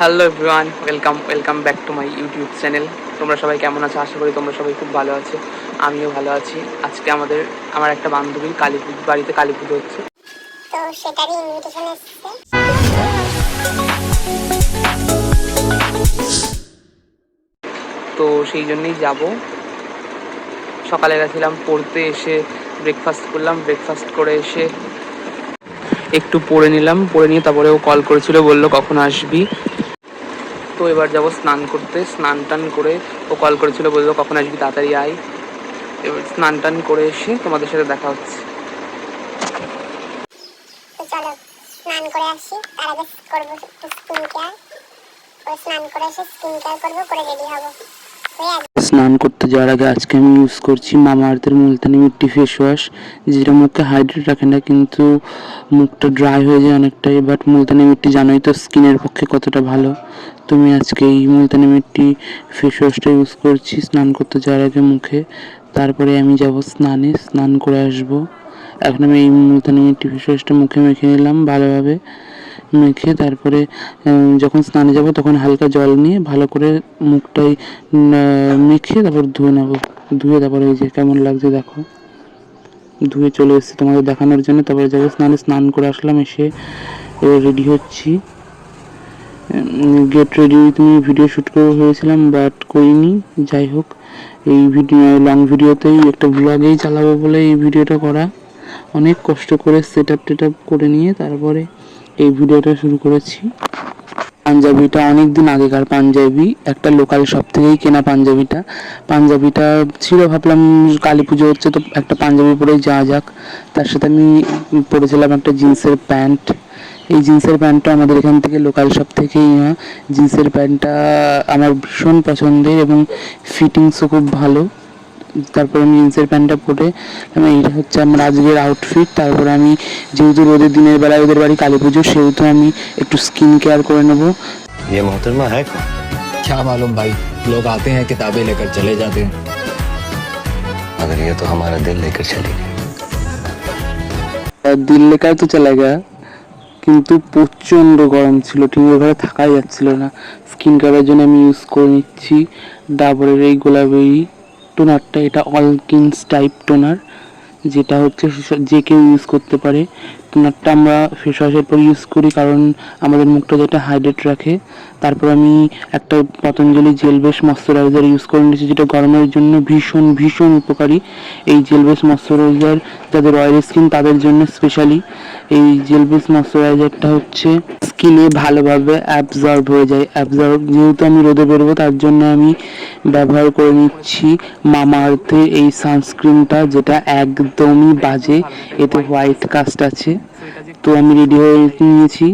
Hello everyone, welcome back to my YouTube channel. তোমরা সবাই কেমন আছো? আশা করি তোমরা সবাই খুব ভালো আছো। আমিও ভালো আছি। আজকে আমার একটা বান্ধবীর বাড়িতে কালী পুজো হচ্ছে, তো সেটারই ইনভিটেশন এসেছে। তো সেই জন্যই যাব। সকালে গেছিলাম পড়তে, এসে ব্রেকফাস্ট করলাম। ব্রেকফাস্ট করে এসে একটু পড়ে নিলাম। পড়ে নিয়ে তারপরে ও কল করেছিল, বললো কখন আসবি। তো এবার যাব স্নান করতে। স্নান টান করে ও কল করেছিল, বললো কখন আসবি, তাড়াতাড়ি আয়। এবার স্নান টান করে এসে তোমাদের সাথে দেখা হচ্ছে। তো চলো স্নান করে আসি, তার আগে করবো একটু স্কিন কেয়ার। স্নান করে এসে স্কিন কেয়ার করবো, করে রেডি হবো। স্নান করতে যাওয়ার আগে আজকে আমি ইউজ করছি মামাআর্থের মুলতানি মিট্টি ফেস ওয়াশ, যেটা মুখকে হাইড্রেট রাখে না, কিন্তু মুখটা ড্রাই হয়ে যায় অনেকটাই। বাট মুলতানি মিট্টি জানোই তো স্কিনের পক্ষে কতটা ভালো। তুমি আজকে এই মুলতানি মিট্টি ফেস ওয়াশটা ইউজ করছি স্নান করতে যাওয়ার আগে মুখে। তারপরে আমি যাব স্নান করে আসবো। এখন আমি এই মুলতানি মিট্টি ফেস ওয়াশটা মুখে মেখে নিলাম ভালোভাবে। মেখে তারপরে যখন স্নানে যাব তখন হালকা জল নিয়ে ভালো করে মুখটাই মেখে তারপর ধুয়ে নেবো। ধুয়ে তারপরে এই যে কেমন লাগছে দেখো, ধুয়ে চলে এসেছি তোমাদের দেখানোর জন্য। তারপরে যাবো স্নান করে আসলাম, এসে রেডি হচ্ছি। গেট রেডি তুমি ভিডিও শ্যুট করে হয়েছিলাম, বাট করিনি। যাই হোক, এই লং ভিডিওতেই একটা ব্লগেই চালাবো বলে এই ভিডিওটা করা। অনেক কষ্ট করে সেট আপ করে নিয়ে তারপরে এই ভিডিওটা শুরু করেছি। পাঞ্জাবিটা অনেক দিন আগেকার পাঞ্জাবি, একটা লোকাল শপ থেকেই কেনা পাঞ্জাবিটা ছিল। ভাবলাম কালী পুজো হচ্ছে তো একটা পাঞ্জাবি পরেই যাওয়া যাক। তার সাথে আমি পরেছিলাম একটা জিন্সের প্যান্ট। এই জিন্সের প্যান্টটা আমাদের এখান থেকে লোকাল শপ থেকেই নেওয়া। জিন্সের প্যান্টটা আমার ভীষণ পছন্দের এবং ফিটিংসও খুব ভালো। তারপরে আমি জিন্সের প্যান্টটা পরে এটা হচ্ছে আমার আজকের আউটফিট। তারপরে আমি যেহেতু রোদের দিনের বেলায় ওদের বাড়ি কালী পুজো, সেহেতু আমি একটু স্কিন কেয়ার করে নেবো। ये मोहतरमा है कौन? क्या मालूम भाई, लोग आते हैं किताबें लेकर चले जाते हैं। मगर ये तो हमारा दिल लेकर चली गई। দিল লেকার তো চলে গেছে, কিন্তু প্রচণ্ড গরম ছিল, ঠিক ওখানে থাকাই যাচ্ছিল না। স্কিন কেয়ারের জন্য আমি ইউজ করে নিচ্ছি ডাবরের এই গোলাপি টোনারটা। এটা অলকিন্স টাইপ টোনার, যেটা হচ্ছে যে কেউ ইউজ করতে পারে। টোনারটা আমরা ফেস ওয়াশের পর ইউজ করি, কারণ আমাদের মুখটা যেটা হাইড্রেট রাখে। তারপর আমি একটা Patanjali jail base moisturiser use করে নিয়েছি, যেটা গরমের জন্য ভীষণ ভীষণ উপকারী। এই জেল বেস ময়শ্চারাইজার যাদের অয়েলি স্কিন তাদের জন্য স্পেশালি এই জেল বেস ময়শ্চারাইজারটা হচ্ছে স্কিনে ভালোভাবে অ্যাবজর্ব হয়ে যায়। যেহেতু আমি রোদে বেরোবো, তার জন্য আমি ব্যবহার করে নিচ্ছি মামাআর্থের এই সানস্ক্রিনটা, যেটা একদমই বাজে, এতে হোয়াইট কাস্ট আছে। তো আমি রেডি হয়ে নিয়েছি।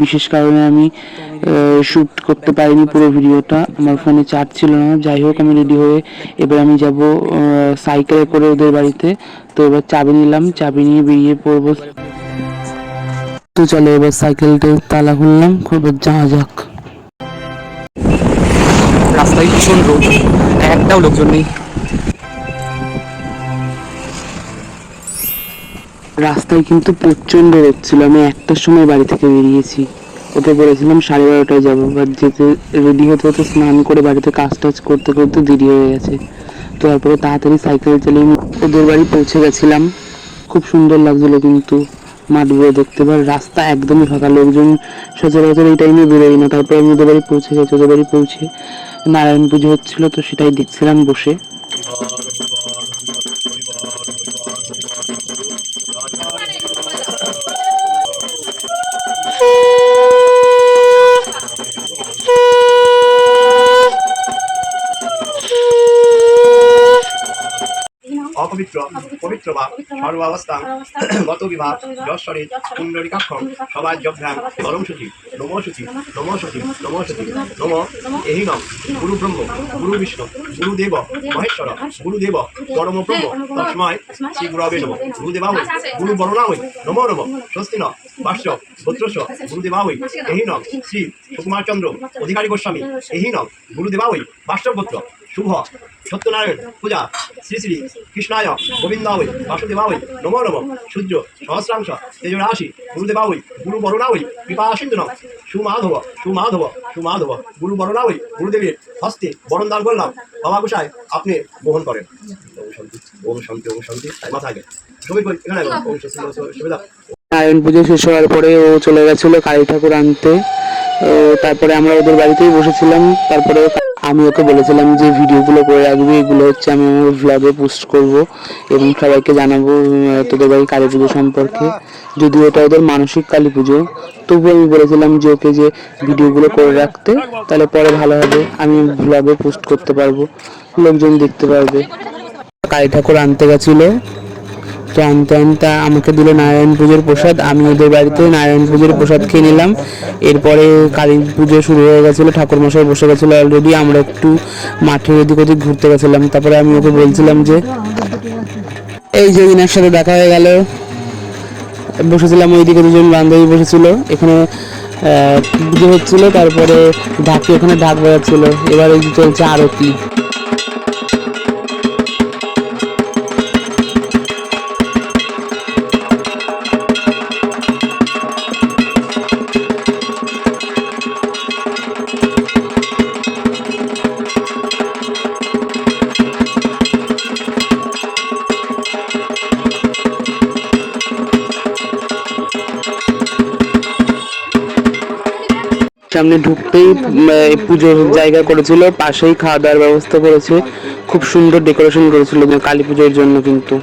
বিশেষ কারণে আমি শ্যুট করতে পারিনি পুরো ভিডিওটা, আমার ফোনে চার্জ ছিল না। যাই হোক, আমি রেডি হয়ে এবার আমি যাব সাইকেলে করে ওদের বাড়িতে। তো এবার চাবি নিলাম, চাবি নিয়ে বেরিয়ে পড়বো। তো চলো এবার সাইকেলটা তালা খুললাম, খুব যাওয়া যাক। রাস্তায় ভীষণ রোদ, একটাও লোকজন নেই। রাস্তায় কিন্তু প্রচণ্ড রোদ ছিল। আমি একটার সময় বাড়ি থেকে বেরিয়েছি, ওকে বলেছিলাম 12:30টায় যাবো, বাট যেতে রেডি হতে হতে স্নান করে বাড়িতে কাজ টাজ করতে করতে দেরি হয়ে গেছে। তো তারপরে তাড়াতাড়ি সাইকেল চালিয়ে ওদের বাড়ি পৌঁছে গেছিলাম। খুব সুন্দর লাগছিলো কিন্তু মাঠগুলো দেখতে। এবার রাস্তা একদমই ফাঁকা, লোকজন সচরাচর এই টাইমে বেরোয় না। তারপরে আমি ওদের বাড়ি পৌঁছে গেছি। ওদের বাড়ি পৌঁছে নারায়ণ পুজো হচ্ছিলো, তো সেটাই দেখছিলাম বসে। অপবিত্র পবিত্র বা সর্বাবস্থা গত বিভাগ যশ্বরে কুণ্ডলিকাক্ষম সবাই জভ্যাং পরম সূচি নমো সূচি নমো সূচি নমো সূচি নম এই নম গুরু ব্রহ্ম গুরু বিষ্ণু গুরুদেব মহেশ্বর গুরুদেব পরম ব্রহ্ম তস্ময় শ্রী গুরবে নমঃ। গুরুদেবা হই গুরু বরণা হই নমো নমঃ। স্বস্তি ন বাস্য গোত্রস্য গুরুদেবা হই এই নম শ্রী সুকুমার চন্দ্র অধিকারী গোস্বামী এই নম গুরুদেবা হই বাস্য গোত্র শুভ সত্যনারায়ণ পূজা শ্রী শ্রী কৃষ্ণায় গোবিন্দাবৈ বাসুদেবাবৈ নমো নমঃ। সূর্য সহস্রাংশ তেজরাশি গুরুদেবাবৈ গুরু বরুণাবৈ কৃপা সিন্ধু সুমাধব সুমাধব সুমাধব গুরু বরণাবলী গুরুদেবের হস্তে বরণ দান করলাম। বাবা গোসাই আপনি গ্রহণ করেন। ওম শান্তি ওম শান্তি ওম শান্তি। মাথা আগে সবাই এখানে ওম শান্তি সুবিধা। নারায়ণ পুজো শেষ হওয়ার পরে ও চলে গেছিলো কালী ঠাকুর আনতে। তারপরে আমরা ওদের বাড়িতেই বসেছিলাম। তারপরে আমি ওকে বলেছিলাম যে ভিডিওগুলো করে রাখবি, এগুলো হচ্ছে আমি আমার ভ্লগে পোস্ট করব এবং সবাইকে জানাবো তোদের বাড়ি কালী পুজো সম্পর্কে। যদিও এটা ওদের মানসিক কালী পুজো, তবু আমি বলেছিলাম যে ওকে যে ভিডিওগুলো করে রাখতে, তাহলে পরে ভালো হবে, আমি ভ্লগে পোস্ট করতে পারবো, লোকজন দেখতে পারবে। কালী ঠাকুর আনতে গেছিলো, তো আনতে আনতে আমাকে দিল নারায়ণ পুজোর প্রসাদ। আমি ওদের বাড়িতে নারায়ণ পুজোর প্রসাদ খেয়ে নিলাম। এরপরে কালী পুজো শুরু হয়ে গেছিলো, ঠাকুরমশাই বসে গেছিলো অলরেডি। আমরা একটু মাঠে এদিক ওদিক ঘুরতে গেছিলাম। তারপরে আমি ওকে বলছিলাম যে এই যে দিনের সাথে দেখা হয়ে গেল, বসেছিলাম ওইদিকে, দুজন বান্ধবী বসেছিল। এখানে পুজো হচ্ছিল, তারপরে ঢাকি ওখানে ঢাক বাজাচ্ছিল। এবার এই যে চলছে আরতি। সামনে ঢুকতেই পুজোর জায়গা করেছিল, পাশেই খাওয়া দাওয়ার ব্যবস্থা করেছে, খুব সুন্দর ডেকোরেশন করেছিল কালী পুজোর জন্য। কিন্তু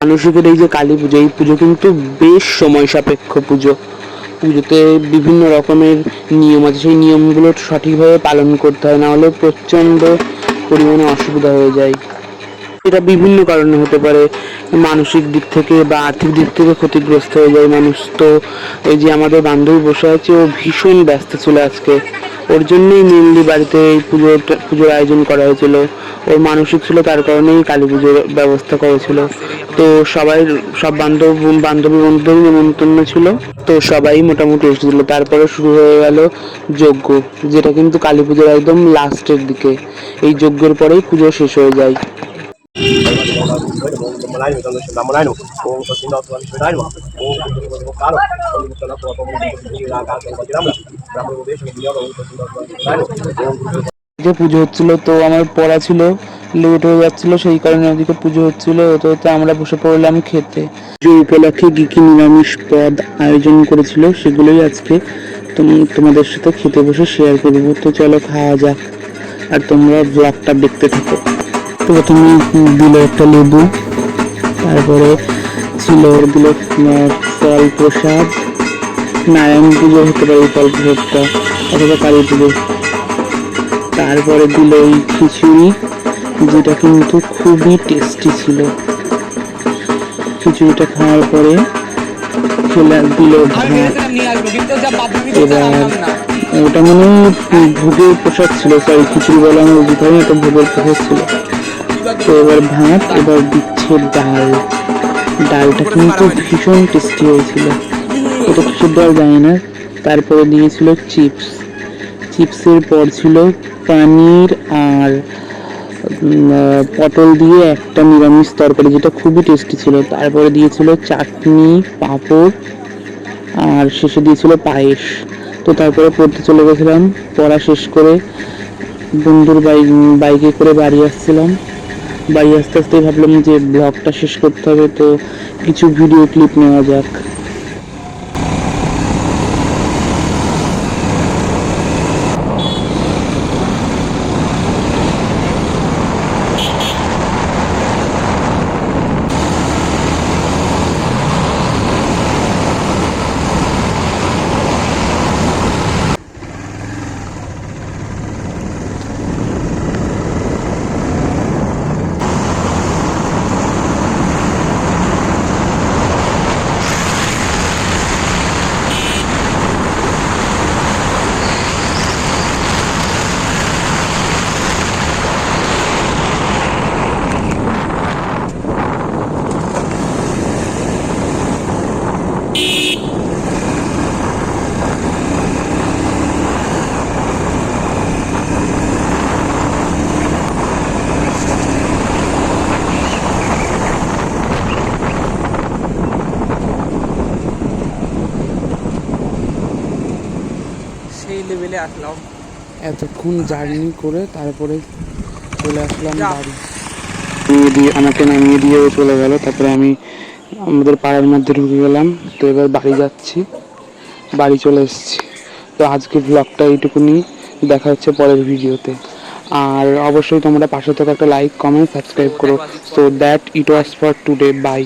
মানসিকের এই যে কালী পুজো, এই পুজো কিন্তু বেশ সময় সাপেক্ষ পুজো। পুজোতে বিভিন্ন রকমের নিয়ম আছে, সেই নিয়মগুলো সঠিকভাবে পালন করতে হয়, না হলে প্রচণ্ড পরিমাণে অসুবিধা হয়ে যায়। এটা বিভিন্ন কারণে হতে পারে, মানসিক দিক থেকে বা আর্থিক দিক থেকে ক্ষতিগ্রস্ত হয়ে যায় মানুষ। তো এই যে আমাদের বান্ধবী বসে আছে, ও ভীষণ ব্যস্ত ছিল আজকে, ওর জন্যই মেনলি বাড়িতে এই পুজোর আয়োজন করা হয়েছিল। ওর মানসিক ছিল, তার কারণেই কালী পুজোর ব্যবস্থা করেছিল। তো সব বান্ধবী বন্ধুদের নিমন্ত্রণ ছিল, তো সবাই মোটামুটি এসেছিল। তারপরে শুরু হয়ে গেল যজ্ঞ, যেটা কিন্তু কালী পুজোর একদম লাস্টের দিকে। এই যজ্ঞের পরেই পুজো শেষ হয়ে যায়। যে পুজো হচ্ছিল, তো আমার পড়া ছিল, লেট হয়ে যাচ্ছিল, সেই কারণে ওদিকে পুজো হচ্ছিল। হতে হতে আমরা বসে পড়লাম খেতে। যে উপলক্ষে কি কি নিরামিষ পদ আয়োজন করেছিল, সেগুলোই আজকে তোমাদের সাথে খেতে বসে শেয়ার করবো। তো চলো খাওয়া যাক, আর তোমরা ব্লগটা দেখতে থাকো। তো প্রথমে দিল একটা লেবু, তারপরে ছিল দিল ফল প্রসাদ। নারায়ণ পুজো হতে পারে ফল প্রসাদটা, অথবা কালী পুজো। তারপরে দিল এই খিচুড়ি, যেটা কিন্তু খুবই টেস্টি ছিল। খিচুড়িটা খাওয়ার পরে দিল ভাত। এবার ওটা মানে ভোগের প্রসাদ ছিল, সরি খিচুড়ি বলা আমার উচিত হয়, এটা ভোগের প্রসাদ ছিল। তো এবার ভাত, এবার দিচ্ছে ডাল। ডালটা কিন্তু ভীষণ টেস্টি হয়েছিল, কত কিসের ডাল জানি না। তারপরে দিয়েছিল চিপস, চিপসের পর ছিল পনির আর পটল দিয়ে একটা নিরামিষ তরকারি, যেটা খুবই টেস্টি ছিল। তারপরে দিয়েছিল চাটনি, পাঁপড়, আর শেষে দিয়েছিল পায়েস। তো তারপরে পড়তে চলে গেছিলাম। পড়া শেষ করে বন্ধুর বাইকে করে বাড়ি আসছিলাম। বাড়ি আস্তে আস্তে ভাবলাম যে ব্লগটা শেষ করতে হবে, তো কিছু ভিডিও ক্লিপ নেওয়া যাক। আসলাম। এতক্ষণ জার্নি করে তারপরে চলে আসলাম বাড়ি। নামিয়ে দিয়ে আমাকে নামিয়ে দিয়েও চলে গেল, তারপরে আমি আমাদের পাড়ার মধ্যে ঢুকে গেলাম। তো এবার বাড়ি যাচ্ছি, বাড়ি চলে এসেছি। তো আজকে ব্লগটা এইটুকুনি, দেখা হচ্ছে পরের ভিডিওতে। আর অবশ্যই তোমরা পাশে থেকে একটা লাইক, কমেন্ট, সাবস্ক্রাইব করো। So that it was for today, by.